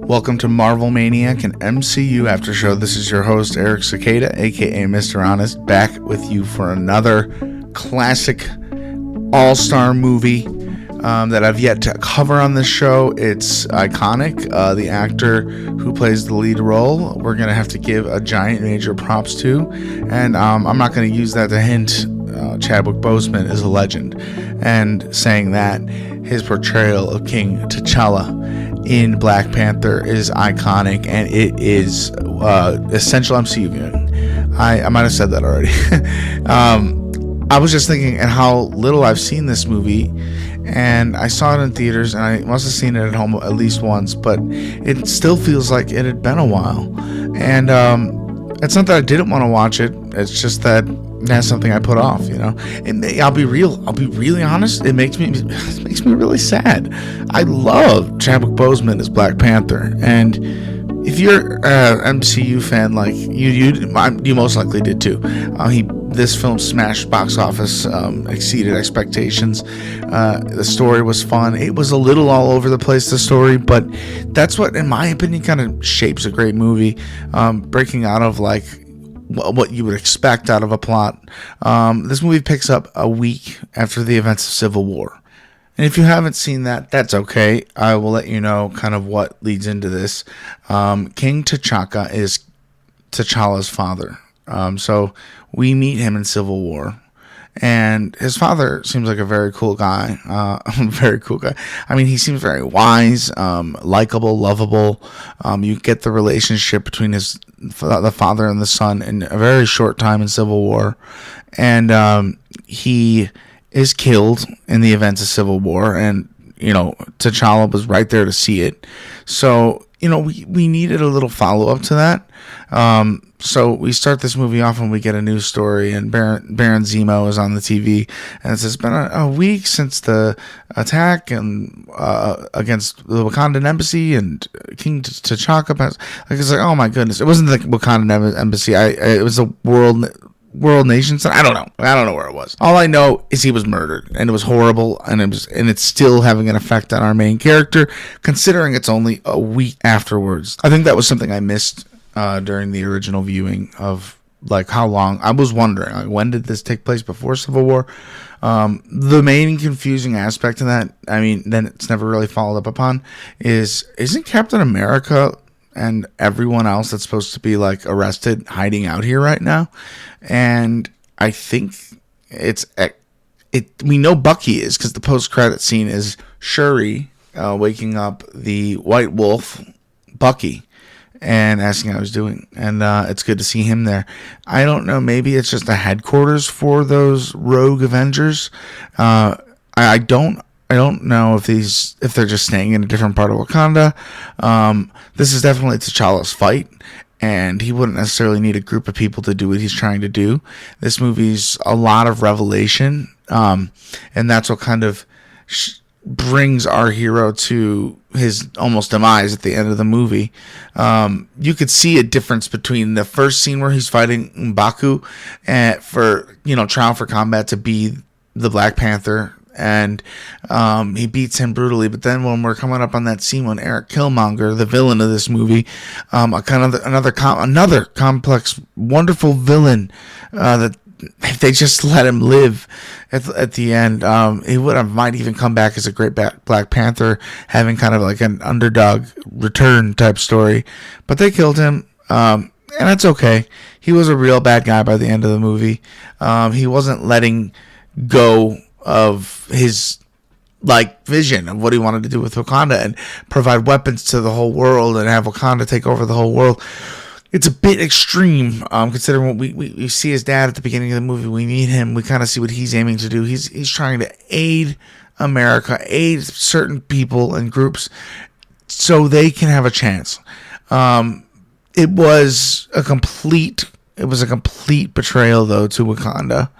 Welcome to Marvel Maniac and MCU Aftershow. This is your host, Eric Cicada, aka Mr. Honest, back with you for another classic all-star movie that I've yet to cover on this show. It's iconic. The actor who plays the lead role, we're going to have to give a giant major props to. And I'm not going to use that to hint Chadwick Boseman is a legend. And saying that, his portrayal of King T'Challa in Black Panther is iconic, and it is essential MCU viewing. I might have said that already. I was just thinking at how little I've seen this movie, and I saw it in theaters, and I must have seen it at home at least once, but it still feels like it had been a while. And it's not that I didn't want to watch it, it's just that that's something I put off, you know. I'll be really honest, it makes me really sad. I love Chadwick Boseman as Black Panther, and if you're an MCU fan like you most likely did too. This film smashed box office, exceeded expectations. The story was fun. It was a little all over the place, the story, but that's what, in my opinion, kind of shapes a great movie. Breaking out of like what you would expect out of a plot. This movie picks up a week after the events of Civil War. And if you haven't seen that, that's okay. I will let you know kind of what leads into this. King T'Chaka is T'Challa's father. So we meet him in Civil War. And his father seems like a very cool guy. Very cool guy. I mean, he seems very wise, likable, lovable. You get the relationship between the father and the son in a very short time in Civil War. And he is killed in the events of Civil War, and T'Challa was right there to see it. So we needed a little follow-up to that. So we start this movie off and we get a news story, and Baron Zemo is on the TV, and it says it's been a week since the attack and against the Wakandan embassy, and King T'Chaka passed. It's like, oh my goodness, it wasn't the Wakandan embassy. It was the World Nation Center. I don't know where it was. All I know is he was murdered, and it was horrible, and it's still having an effect on our main character, considering it's only a week afterwards. I think that was something I missed during the original viewing of like how long. I was wondering, like, when did this take place before Civil War? The main confusing aspect of that, I mean, then it's never really followed up upon, isn't Captain America and everyone else that's supposed to be like arrested hiding out here right now? And I think we know Bucky is, because the post-credit scene is Shuri waking up the White Wolf, Bucky, and asking how he's doing. And it's good to see him there. I don't know, maybe it's just a headquarters for those rogue Avengers. I don't know if they're just staying in a different part of Wakanda. This is definitely T'Challa's fight, and he wouldn't necessarily need a group of people to do what he's trying to do. This movie's a lot of revelation, and that's what kind of brings our hero to his almost demise at the end of the movie. You could see a difference between the first scene where he's fighting M'Baku for trial for combat to be the Black Panther, and he beats him brutally. But then when we're coming up on that scene when Eric Killmonger, the villain of this movie, another complex, wonderful villain that if they just let him live at the end, he might even come back as a great Black Panther, having kind of like an underdog return type story. But they killed him, and that's okay. He was a real bad guy by the end of the movie. He wasn't letting go of his vision of what he wanted to do with Wakanda and provide weapons to the whole world and have Wakanda take over the whole world. It's a bit extreme, considering what we see his dad at the beginning of the movie. We meet him. We kind of see what he's aiming to do. He's trying to aid America, aid certain people and groups so they can have a chance. It was a complete betrayal, though, to Wakanda.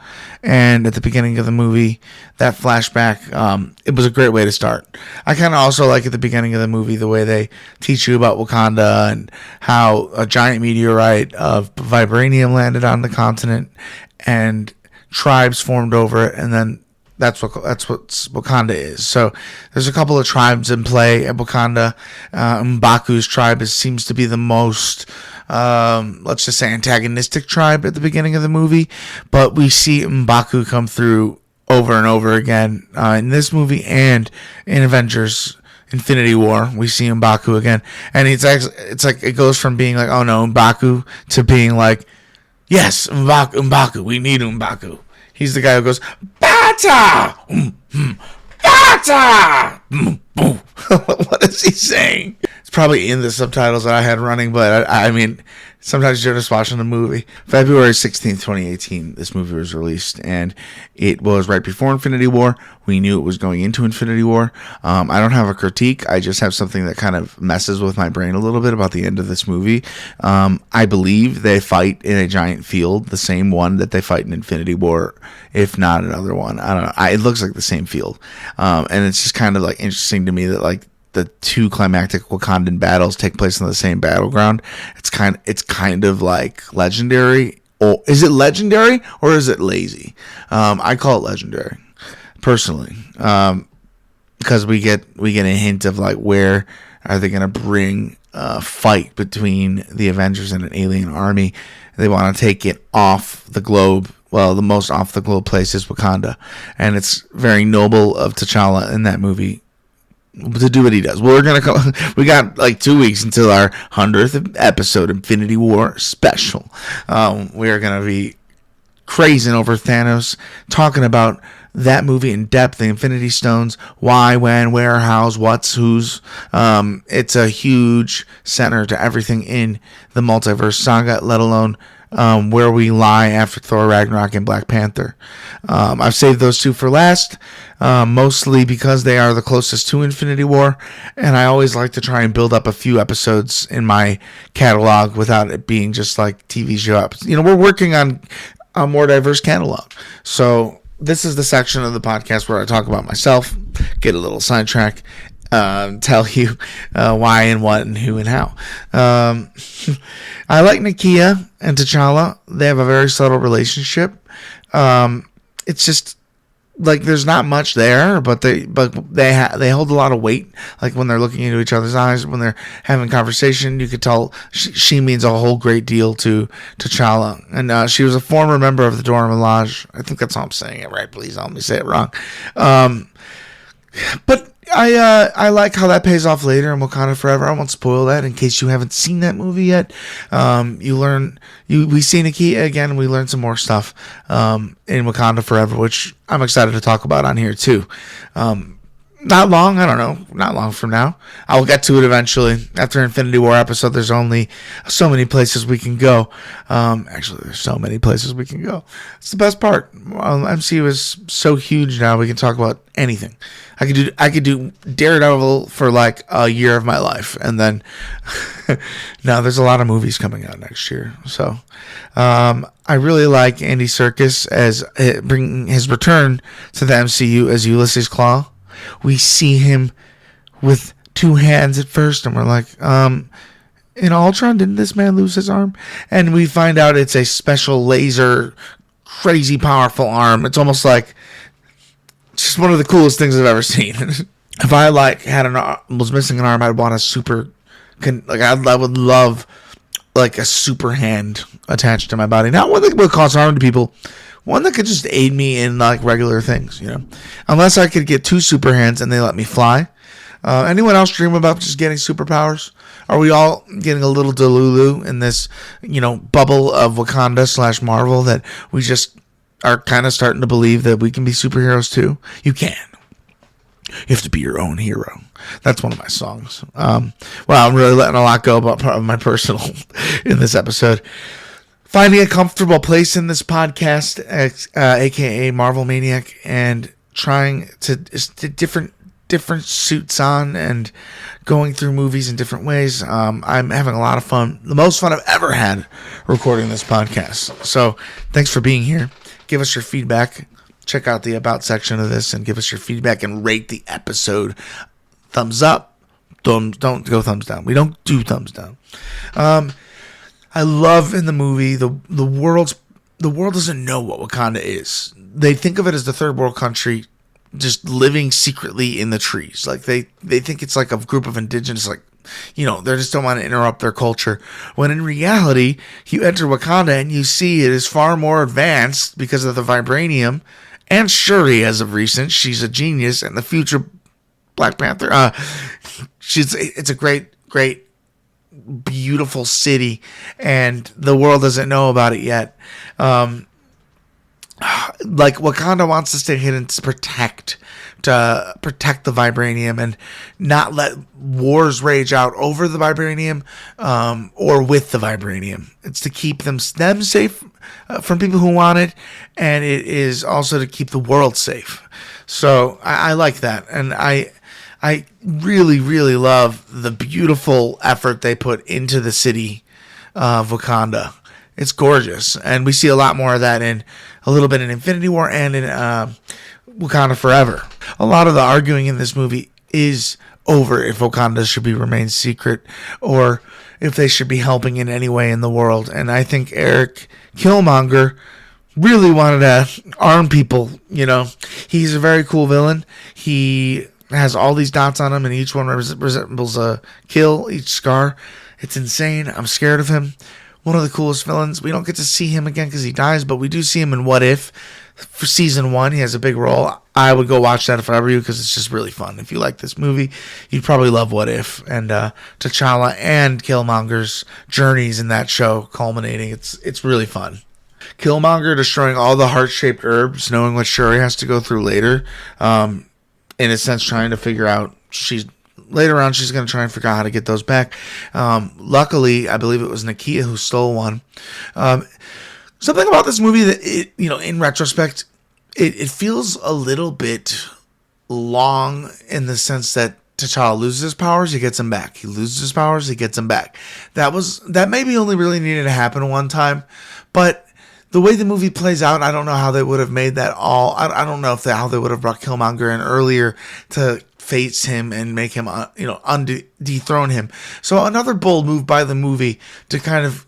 And at the beginning of the movie, that flashback, it was a great way to start. I kind of also like at the beginning of the movie the way they teach you about Wakanda and how a giant meteorite of vibranium landed on the continent and tribes formed over it, and then That's what Wakanda is. So there's a couple of tribes in play at Wakanda. M'Baku's tribe seems to be the most, let's just say, antagonistic tribe at the beginning of the movie. But we see M'Baku come through over and over again in this movie and in Avengers Infinity War. We see M'Baku again, and it's like it goes from being like, oh no, M'Baku, to being like, yes, M'Baku, we need M'Baku. He's the guy who goes, Bata! Bata! What is he saying? It's probably in the subtitles that I had running, but I mean, sometimes you're just watching the movie. February 16th, 2018, this movie was released, and it was right before Infinity War. We knew it was going into Infinity War. I don't have a critique. I just have something that kind of messes with my brain a little bit about the end of this movie. I believe they fight in a giant field, the same one that they fight in Infinity War, if not another one. I don't know. It looks like the same field. And it's just kind of like interesting to me that like the two climactic Wakandan battles take place on the same battleground. It's kind of like legendary. Or is it legendary or is it lazy? I call it legendary personally, because we get a hint of like where are they going to bring a fight between the Avengers and an alien army. They want to take it off the globe. Well, the most off the globe place is Wakanda, and it's very noble of T'Challa in that movie to do what he does. Well, we got like 2 weeks until our 100th episode, Infinity War special. We are going to be crazing over Thanos, talking about that movie in depth, the Infinity Stones, why, when, where, how's, what's, who's. It's a huge center to everything in the multiverse saga, let alone where we lie after Thor Ragnarok and Black Panther. I've saved those two for last, mostly because they are the closest to Infinity War, and I always like to try and build up a few episodes in my catalog without it being just like TV show episodes. You know, we're working on a more diverse catalog. So this is the section of the podcast where I talk about myself, get a little sidetrack, tell you why and what and who and how. I like Nakia and T'Challa. They have a very subtle relationship. It's just like there's not much there, but they hold a lot of weight. Like when they're looking into each other's eyes, when they're having conversation, you could tell she means a whole great deal to T'Challa. And she was a former member of the Dora Milaje. I think that's how I'm saying it right. Please don't let me say it wrong. But I like how that pays off later in Wakanda Forever. I won't spoil that in case you haven't seen that movie yet. We see Nakia again, and we learn some more stuff in Wakanda Forever, which I'm excited to talk about on here too. Not long from now. I'll get to it eventually. After Infinity War episode, there's only so many places we can go. Actually, there's so many places we can go. It's the best part. MCU is so huge now, we can talk about anything. I could do Daredevil for like a year of my life, and then now there's a lot of movies coming out next year. So I really like Andy Serkis as bringing his return to the MCU as Ulysses Claw. We see him with two hands at first, and we're like, in Ultron, didn't this man lose his arm? And we find out it's a special laser, crazy powerful arm. It's almost like just one of the coolest things I've ever seen. If I was missing an arm, I'd want I would love like a super hand attached to my body. Not one that would cause harm to people. One that could just aid me in like regular things, you know. Unless I could get two super hands and they let me fly. Anyone else dream about just getting superpowers? Are we all getting a little delulu in this, bubble of Wakanda / Marvel that we just are kind of starting to believe that we can be superheroes too? You can. You have to be your own hero. That's one of my songs. Well, I'm really letting a lot go about my personal in this episode. Finding a comfortable place in this podcast, aka Marvel Maniac, and trying to different suits on and going through movies in different ways. I'm having a lot of fun, the most fun I've ever had recording this podcast. So thanks for being here. Give us your feedback. Check out the About section of this and give us your feedback and rate the episode. Thumbs up. Don't go thumbs down. We don't do thumbs down. I love in the movie the the world doesn't know what Wakanda is. They think of it as the third world country just living secretly in the trees. Like they think it's like a group of indigenous, like, you know, they just don't want to interrupt their culture. When in reality, you enter Wakanda and you see it is far more advanced because of the vibranium. And Shuri, as of recent, she's a genius, and the future Black Panther. It's a great, beautiful city, and the world doesn't know about it yet. Like Wakanda wants to stay hidden to protect the vibranium and not let wars rage out over the vibranium or with the vibranium. It's to keep them safe from people who want it, and it is also to keep the world safe. So I like that, and I really, really love the beautiful effort they put into the city of Wakanda. It's gorgeous, and we see a lot more of that in a little bit in Infinity War and in Wakanda Forever. A lot of the arguing in this movie is over if Wakanda should remain secret or if they should be helping in any way in the world. And I think Eric Killmonger really wanted to arm people. You know, he's a very cool villain. He has all these dots on him, and each one resembles a kill, each scar. It's insane. I'm scared of him. One of the coolest villains. We don't get to see him again because he dies, but we do see him in What If for season 1. He has a big role. I would go watch that if I were you because it's just really fun. If you like this movie, you'd probably love What If, and T'Challa and Killmonger's journeys in that show culminating. It's really fun. Killmonger destroying all the heart-shaped herbs, knowing what Shuri has to go through later. In a sense, trying to figure out later on, she's going to try and figure out how to get those back. Luckily, I believe it was Nakia who stole one. Something about this movie that, in retrospect, it feels a little bit long in the sense that T'Challa loses his powers, he gets them back. He loses his powers, he gets them back. That maybe only really needed to happen one time, but the way the movie plays out, I don't know how they would have made that all. I don't know how they would have brought Killmonger in earlier to face him and make him, dethrone him. So another bold move by the movie to kind of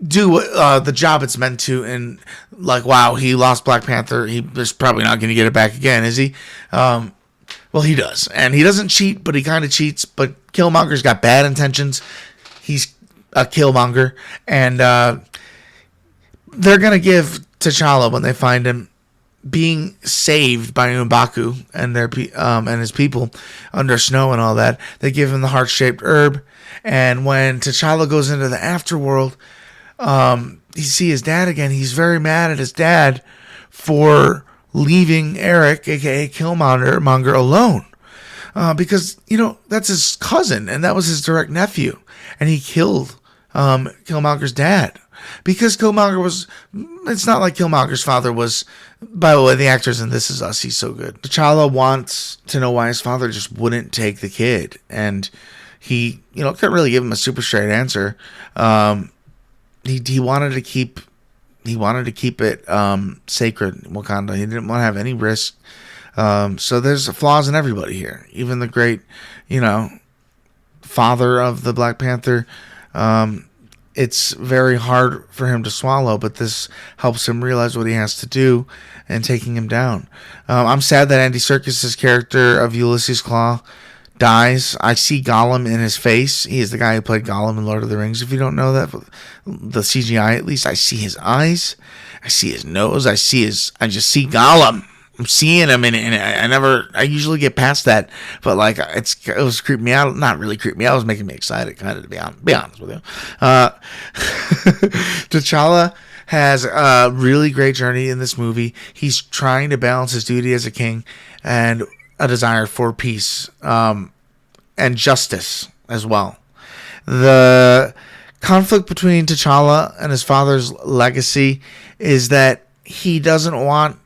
do the job it's meant to. And like, wow, he lost Black Panther. He's probably not going to get it back again, is he? Well, he does. And he doesn't cheat, but he kind of cheats. But Killmonger's got bad intentions. He's a Killmonger. And they're going to give T'Challa, when they find him, being saved by M'Baku and and his people under snow and all that. They give him the heart-shaped herb. And when T'Challa goes into the afterworld, he sees his dad again. He's very mad at his dad for leaving Eric, a.k.a. Killmonger, alone. Because, that's his cousin, and that was his direct nephew. And he killed Killmonger's dad. Because it's not like Killmonger's father was, by the way, the actors in This Is Us, he's so good. T'Challa wants to know why his father just wouldn't take the kid. And he, couldn't really give him a super straight answer. He wanted to keep it sacred, Wakanda. He didn't want to have any risk. So there's flaws in everybody here. Even the great, father of the Black Panther, it's very hard for him to swallow, but this helps him realize what he has to do and taking him down. I'm sad that Andy Serkis' character of Ulysses Claw dies. I see Gollum in his face. He is the guy who played Gollum in Lord of the Rings. If you don't know that, the CGI, at least, I see his eyes. I see his nose. I just see Gollum. I'm seeing him, and I usually get past that, but like it was creeping me out. Not really creeping me out. It was making me excited, kind of, to be honest with you. T'Challa has a really great journey in this movie. He's trying to balance his duty as a king and a desire for peace, and justice as well. The conflict between T'Challa and his father's legacy is that he doesn't want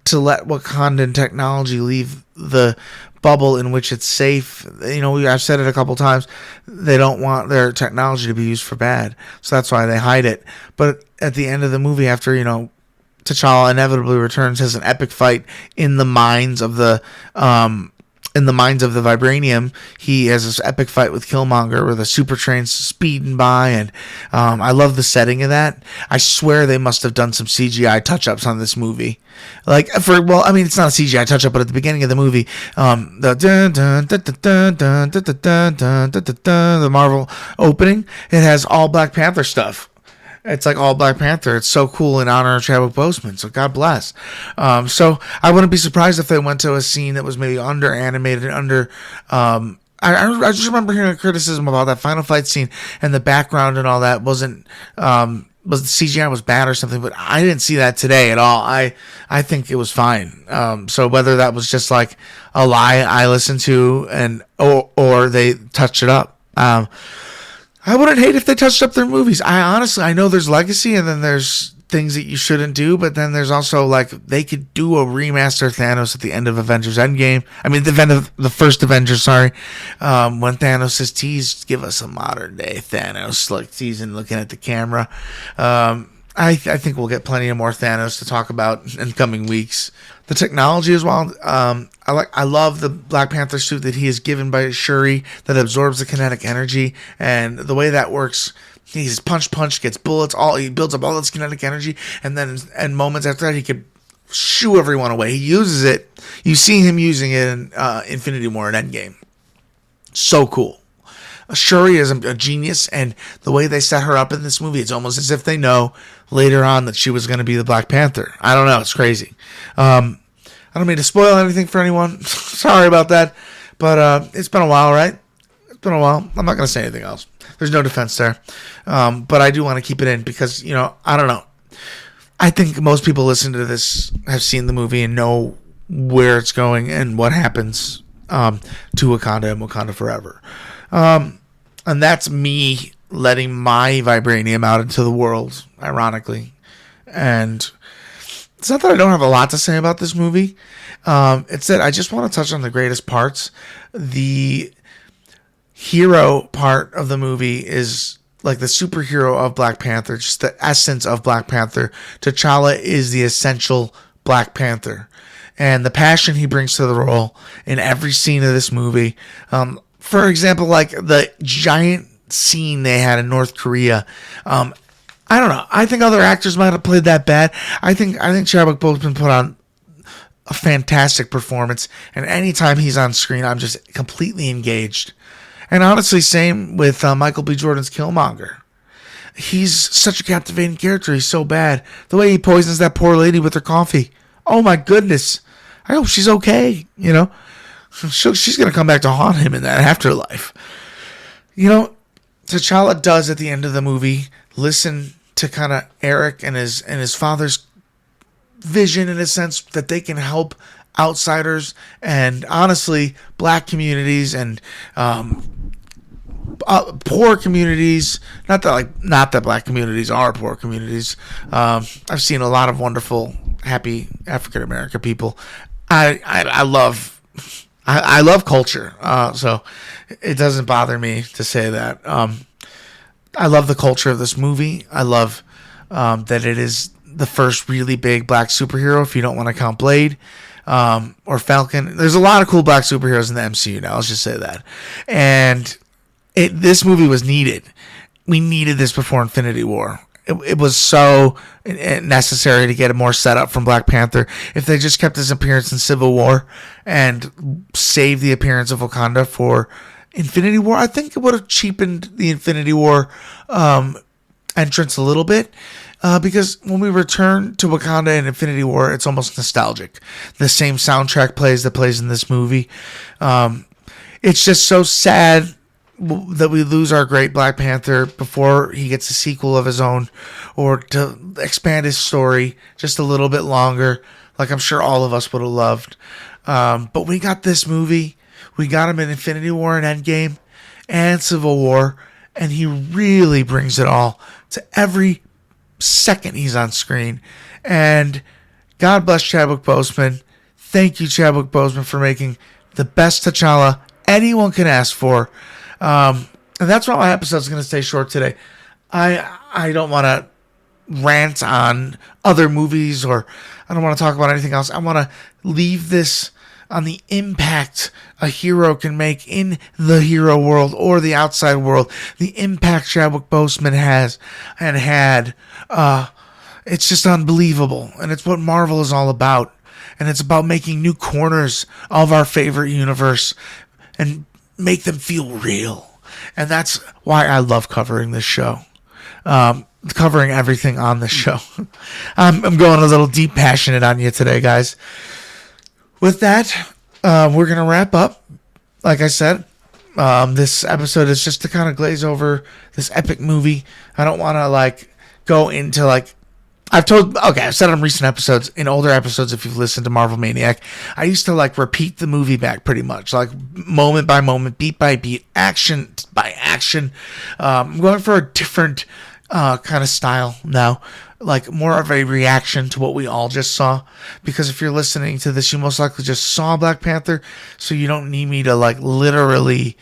to let Wakandan technology leave the bubble in which it's safe. I've said it a couple times. They don't want their technology to be used for bad, so that's why they hide it. But at the end of the movie, after T'Challa inevitably returns, has an epic fight in the mines of the in the minds of the Vibranium, he has this epic fight with Killmonger where the super train's speeding by, and I love the setting of that. I swear they must have done some CGI touch-ups on this movie. It's not a CGI touch-up, but at the beginning of the movie, the Marvel opening, it has all Black Panther stuff. It's like all Black Panther. It's so cool in honor of Chadwick Boseman. So God bless. So I wouldn't be surprised if they went to a scene that was maybe under animated, I just remember hearing a criticism about that final fight scene and the background and all that wasn't was the CGI was bad or something, but I didn't see that today at all. I think it was fine. So whether that was just like a lie I listened to or they touched it up. I wouldn't hate if they touched up their movies. I know there's legacy and then there's things that you shouldn't do, but then there's also they could do a remaster Thanos at the end of Avengers Endgame. I mean, the end of the first Avengers, sorry. When Thanos is teased, give us a modern day Thanos, teasing, looking at the camera. I think we'll get plenty of more Thanos to talk about in coming weeks. The technology as well. I love the Black Panther suit that he is given by Shuri that absorbs the kinetic energy, and the way that works. He's punch, gets bullets. He builds up all this kinetic energy, and then and moments after that, he could shoo everyone away. He uses it. You see him using it in Infinity War and Endgame. So cool. Shuri is a genius, and the way they set her up in this movie, it's almost as if they know later on that she was going to be the Black Panther. I don't know. It's crazy. I don't mean to spoil anything for anyone. Sorry about that. But it's been a while, right? It's been a while. I'm not going to say anything else. There's no defense there. But I do want to keep it in because, I don't know. I think most people listening to this have seen the movie and know where it's going and what happens to Wakanda and Wakanda Forever. And that's me letting my vibranium out into the world, ironically. And it's not that I don't have a lot to say about this movie. It's that I just want to touch on the greatest parts. The hero part of the movie is like the superhero of Black Panther, just the essence of Black Panther. T'Challa is the essential Black Panther. And the passion he brings to the role in every scene of this movie. For example, like the giant scene they had in North Korea. I don't know. I think other actors might have played that bad. I think Chadwick Boseman put on a fantastic performance. And anytime he's on screen, I'm just completely engaged. And honestly, same with Michael B. Jordan's Killmonger. He's such a captivating character. He's so bad. The way he poisons that poor lady with her coffee. Oh my goodness. I hope she's okay, She's going to come back to haunt him in that afterlife. T'Challa does at the end of the movie listen to kind of Eric and his father's vision in a sense that they can help outsiders and honestly black communities and poor communities. Not that black communities are poor communities. I've seen a lot of wonderful, happy African American people. I love culture, so it doesn't bother me to say that. I love the culture of this movie. I love that it is the first really big black superhero, if you don't want to count Blade or Falcon. There's a lot of cool black superheroes in the MCU now, let's just say that. And this movie was needed. We needed this before Infinity War. It was so necessary to get it more set up from Black Panther. If they just kept his appearance in Civil War and saved the appearance of Wakanda for Infinity War, I think it would have cheapened the Infinity War entrance a little bit. Because when we return to Wakanda in Infinity War, it's almost nostalgic. The same soundtrack plays that plays in this movie. It's just so sad that we lose our great Black Panther before he gets a sequel of his own, or to expand his story just a little bit longer, like I'm sure all of us would have loved. But we got this movie. We got him in Infinity War and Endgame and Civil War, and he really brings it all to every second he's on screen. And God bless Chadwick Boseman. Thank you, Chadwick Boseman, for making the best T'Challa anyone can ask for. And that's why my episode is going to stay short today. I don't want to rant on other movies, or I don't want to talk about anything else. I want to leave this on the impact a hero can make in the hero world or the outside world, the impact Chadwick Boseman has and had. It's just unbelievable, and it's what Marvel is all about. And it's about making new corners of our favorite universe and make them feel real. And that's why I love covering this show. Covering everything on this show. I'm going a little deep passionate on you today, guys. With that, we're going to wrap up. Like I said, this episode is just to kind of glaze over this epic movie. I don't want to go into I've said on recent episodes, in older episodes, if you've listened to Marvel Maniac, I used to repeat the movie back pretty much, moment by moment, beat by beat, action by action. I'm going for a different kind of style now, more of a reaction to what we all just saw, because if you're listening to this, you most likely just saw Black Panther, so you don't need me to literally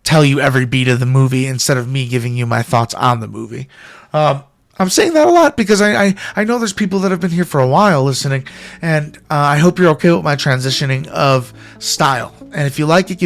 tell you every beat of the movie instead of me giving you my thoughts on the movie. I'm saying that a lot because I know there's people that have been here for a while listening, and I hope you're okay with my transitioning of style. And if you like it,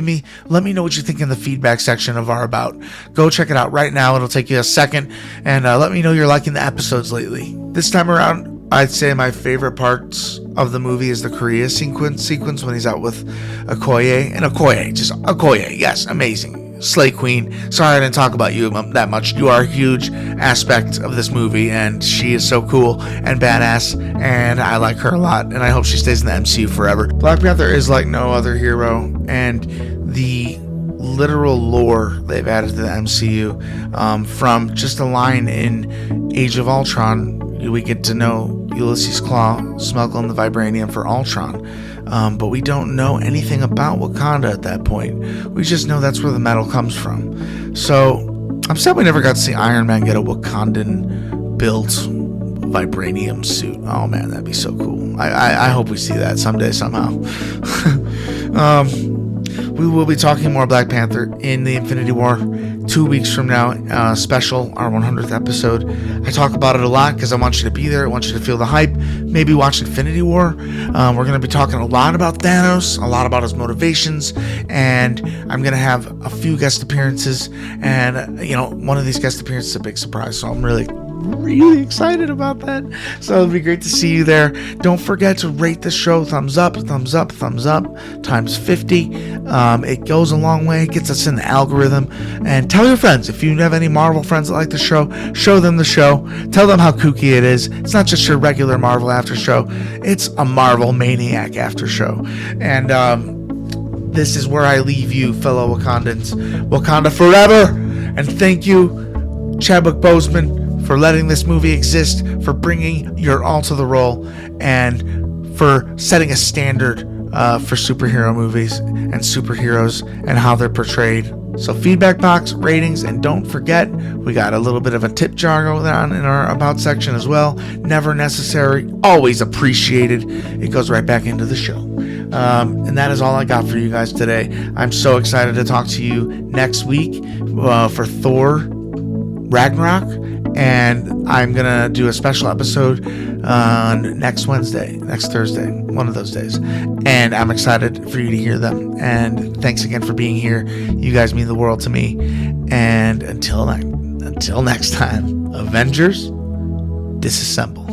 let me know what you think in the feedback section of our About. Go check it out right now. It'll take you a second, and let me know you're liking the episodes lately. This time around, I'd say my favorite parts of the movie is the Korea sequence when he's out with Okoye. And Okoye, yes, amazing. Slay Queen. Sorry I didn't talk about you that much. You are a huge aspect of this movie, and she is so cool and badass, and I like her a lot, and I hope she stays in the MCU forever. Black Panther is like no other hero, and the literal lore they've added to the MCU, from just a line in Age of Ultron, we get to know Ulysses Klaue smuggling the vibranium for Ultron. But we don't know anything about Wakanda at that point. We just know that's where the metal comes from. So I'm sad we never got to see Iron Man get a Wakandan built vibranium suit. Oh man, that'd be so cool. I hope we see that someday somehow. We will be talking more Black Panther in the Infinity War 2 weeks from now, special, our 100th episode. I talk about it a lot because I want you to be there. I want you to feel the hype. Maybe watch Infinity War. We're going to be talking a lot about Thanos, a lot about his motivations, and I'm going to have a few guest appearances, and one of these guest appearances is a big surprise, so I'm really excited about that. So it'll be great to see you there. Don't forget to rate the show. Thumbs up times 50. It goes a long way. It gets us in the algorithm. And tell your friends, if you have any Marvel friends that like the show, show them the show. Tell them how kooky it is. It's not just your regular Marvel after show. It's a Marvel Maniac after show. And this is where I leave you, fellow Wakandans. Wakanda forever. And thank you, Chadwick Boseman, for letting this movie exist, for bringing your all to the role, and for setting a standard for superhero movies and superheroes and how they're portrayed. So feedback box, ratings, and don't forget, we got a little bit of a tip jar going on in our About section as well. Never necessary, always appreciated. It goes right back into the show. And that is all I got for you guys today. I'm so excited to talk to you next week for Thor Ragnarok. And I'm going to do a special episode on next Thursday, one of those days. And I'm excited for you to hear them. And thanks again for being here. You guys mean the world to me. And until next time, Avengers, disassemble.